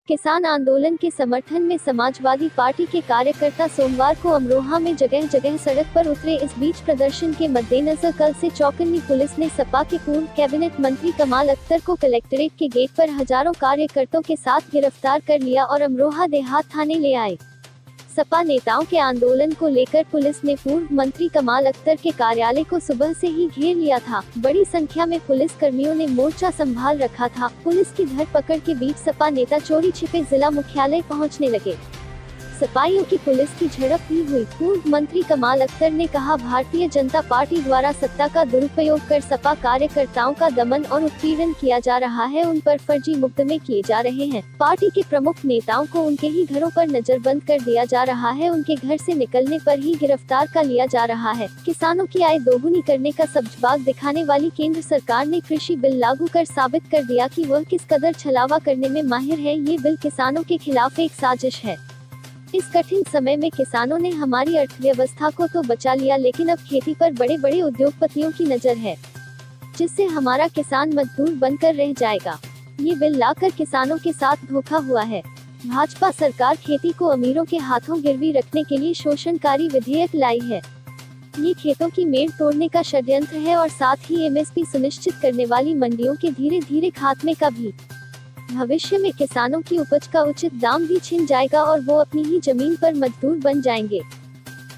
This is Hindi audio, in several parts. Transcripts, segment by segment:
किसान आंदोलन के समर्थन में समाजवादी पार्टी के कार्यकर्ता सोमवार को अमरोहा में जगह जगह सड़क पर उतरे। इस बीच प्रदर्शन के मद्देनजर कल से चौकन्नी पुलिस ने सपा के पूर्व कैबिनेट मंत्री कमाल अख्तर को कलेक्ट्रेट के गेट पर हजारों कार्यकर्ताओं के साथ गिरफ्तार कर लिया और अमरोहा देहात थाने ले आए। सपा नेताओं के आंदोलन को लेकर पुलिस ने पूर्व मंत्री कमाल अख्तर के कार्यालय को सुबह से ही घेर लिया था। बड़ी संख्या में पुलिस कर्मियों ने मोर्चा संभाल रखा था। पुलिस की धरपकड़ के बीच सपा नेता चोरी छिपे जिला मुख्यालय पहुंचने लगे। सपाइयों की पुलिस की झड़प भी हुई। पूर्व मंत्री कमाल अख्तर ने कहा, भारतीय जनता पार्टी द्वारा सत्ता का दुरुपयोग कर सपा कार्यकर्ताओं का दमन और उत्पीड़न किया जा रहा है। उन पर फर्जी मुकदमे किए जा रहे हैं। पार्टी के प्रमुख नेताओं को उनके ही घरों पर नजरबंद कर दिया जा रहा है। उनके घर से निकलने पर ही गिरफ्तार कर लिया जा रहा है। किसानों की आय दोगुनी करने का सब्जबाग दिखाने वाली केंद्र सरकार ने कृषि बिल लागू कर साबित कर दिया कि वह किस कदर छलावा करने में माहिर है। ये बिल किसानों के खिलाफ एक साजिश है। इस कठिन समय में किसानों ने हमारी अर्थव्यवस्था को तो बचा लिया, लेकिन अब खेती पर बड़े बड़े उद्योगपतियों की नजर है, जिससे हमारा किसान मजदूर बनकर रह जाएगा। ये बिल लाकर किसानों के साथ धोखा हुआ है। भाजपा सरकार खेती को अमीरों के हाथों गिरवी रखने के लिए शोषणकारी विधेयक लाई है। ये खेतों की मेड़ तोड़ने का षड्यंत्र है और साथ ही एमएसपी सुनिश्चित करने वाली मंडियों के धीरे धीरे खात्मे का भी। भविष्य में किसानों की उपज का उचित दाम भी छिन जाएगा और वो अपनी ही जमीन पर मजदूर बन जाएंगे।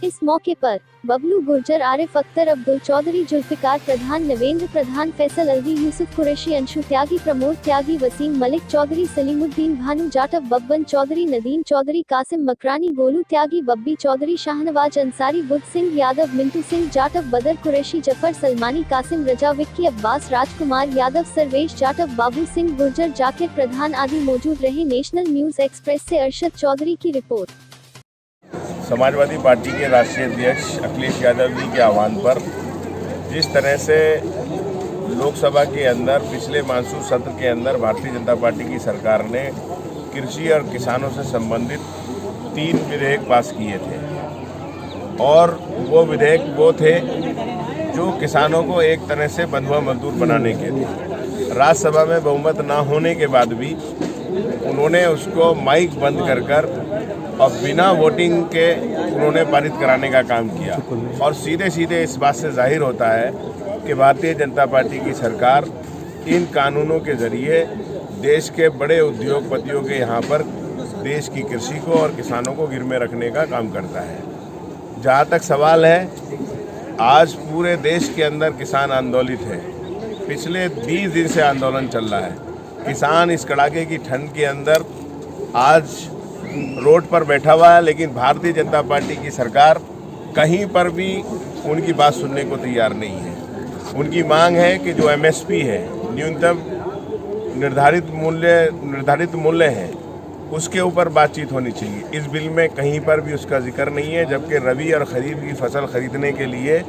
इस मौके पर बबलू गुर्जर, आरिफ अख्तर, अब्दुल चौधरी, जुल्फिकार प्रधान, नवेंद्र प्रधान, फैसल अलवी, यूसुफ कुरैशी, अंशु त्यागी, प्रमोद त्यागी, वसीम मलिक चौधरी, सलीमुद्दीन, भानु जाटव, बब्बन चौधरी, नदीम चौधरी, कासिम मकरानी, गोलू त्यागी, बब्बी चौधरी, शाहनवाज अंसारी, बुद्ध सिंह यादव, मिंटू सिंह जाटव, बदर कुरैशी, जफर सलमानी, कासिम रजा, विक्की अब्बास, राजकुमार यादव, सर्वेश जाटव, बाबू सिंह गुर्जर, जाकिर प्रधान आदि मौजूद रहे। नेशनल न्यूज एक्सप्रेस से अरशद चौधरी की रिपोर्ट। समाजवादी पार्टी के राष्ट्रीय अध्यक्ष अखिलेश यादव जी के आह्वान पर जिस तरह से लोकसभा के अंदर पिछले मानसून सत्र के अंदर भारतीय जनता पार्टी की सरकार ने कृषि और किसानों से संबंधित 3 विधेयक पास किए थे और वो विधेयक वो थे जो किसानों को एक तरह से बंधुआ मजदूर बनाने के थे। राज्यसभा में बहुमत ना होने के बाद भी उन्होंने उसको माइक बंद कर और बिना वोटिंग के उन्होंने पारित कराने का काम किया और सीधे सीधे इस बात से जाहिर होता है कि भारतीय जनता पार्टी की सरकार इन कानूनों के जरिए देश के बड़े उद्योगपतियों के यहाँ पर देश की कृषि को और किसानों को गिर में रखने का काम करता है। जहाँ तक सवाल है, आज पूरे देश के अंदर किसान आंदोलित है। पिछले 20 दिन से आंदोलन चल रहा है। किसान इस कड़ाके की ठंड के अंदर आज रोड पर बैठा हुआ है, लेकिन भारतीय जनता पार्टी की सरकार कहीं पर भी उनकी बात सुनने को तैयार नहीं है। उनकी मांग है कि जो एमएसपी है, न्यूनतम निर्धारित मूल्य है, उसके ऊपर बातचीत होनी चाहिए। इस बिल में कहीं पर भी उसका जिक्र नहीं है, जबकि रबी और खरीफ की फसल खरीदने के लिए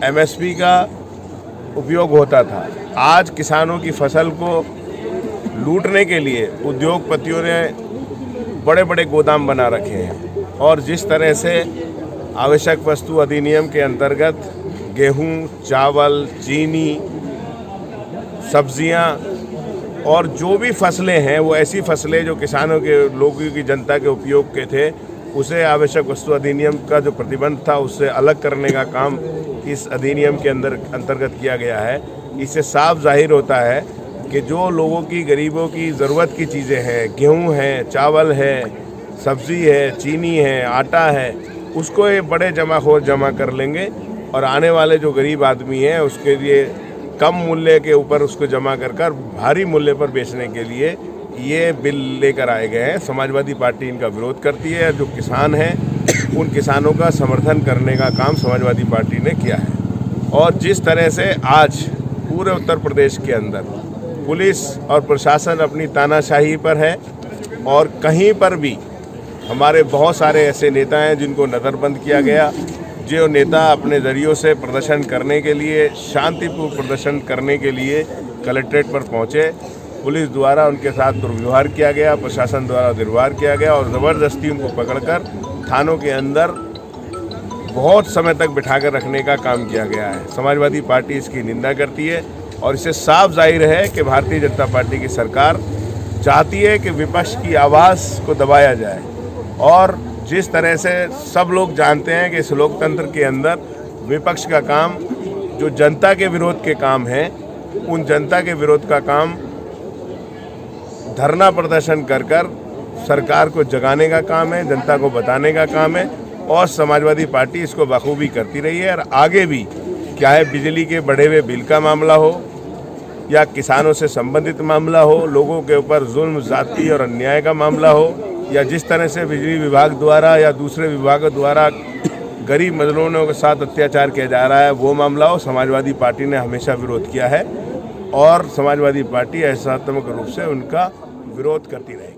एमएसपी का उपयोग होता था। आज किसानों की फसल को लूटने के लिए उद्योगपतियों ने बड़े बड़े गोदाम बना रखे हैं और जिस तरह से आवश्यक वस्तु अधिनियम के अंतर्गत गेहूं, चावल, चीनी, सब्जियां और जो भी फसलें हैं वो ऐसी फसलें जो किसानों के, लोगों की, जनता के उपयोग के थे, उसे आवश्यक वस्तु अधिनियम का जो प्रतिबंध था उससे अलग करने का काम इस अधिनियम के अंतर्गत किया गया है। इससे साफ जाहिर होता है कि जो लोगों की, गरीबों की ज़रूरत की चीज़ें हैं, गेहूं है, चावल है, सब्ज़ी है, चीनी है, आटा है, उसको ये बड़े जमाखोर जमा कर लेंगे और आने वाले जो गरीब आदमी हैं उसके लिए कम मूल्य के ऊपर उसको जमा कर भारी मूल्य पर बेचने के लिए ये बिल लेकर आए गए हैं। समाजवादी पार्टी इनका विरोध करती है। जो किसान हैं उन किसानों का समर्थन करने का काम समाजवादी पार्टी ने किया है और जिस तरह से आज पूरे उत्तर प्रदेश के अंदर पुलिस और प्रशासन अपनी तानाशाही पर है और कहीं पर भी हमारे बहुत सारे ऐसे नेता हैं जिनको नज़रबंद किया गया। जो नेता अपने ज़रियों से प्रदर्शन करने के लिए, शांतिपूर्ण प्रदर्शन करने के लिए कलेक्ट्रेट पर पहुंचे, पुलिस द्वारा उनके साथ दुर्व्यवहार किया गया, प्रशासन द्वारा दुर्व्यवहार किया गया और ज़बरदस्ती उनको पकड़कर थानों के अंदर बहुत समय तक बिठाकर रखने का काम किया गया है। समाजवादी पार्टी इसकी निंदा करती है और इससे साफ जाहिर है कि भारतीय जनता पार्टी की सरकार चाहती है कि विपक्ष की आवाज़ को दबाया जाए। और जिस तरह से सब लोग जानते हैं कि इस लोकतंत्र के अंदर विपक्ष का काम जो जनता के विरोध के काम है, उन जनता के विरोध का काम धरना प्रदर्शन कर सरकार को जगाने का काम है, जनता को बताने का काम है। और समाजवादी पार्टी इसको बखूबी करती रही है और आगे भी, क्या है बिजली के बढ़े हुए बिल का मामला हो या किसानों से संबंधित मामला हो, लोगों के ऊपर जुल्म, जाति और अन्याय का मामला हो, या जिस तरह से बिजली विभाग द्वारा या दूसरे विभागों द्वारा गरीब मजलूमों के साथ अत्याचार किया जा रहा है, वो मामला हो, समाजवादी पार्टी ने हमेशा विरोध किया है और समाजवादी पार्टी ऐसात्मक रूप से उनका विरोध करती रहेगी।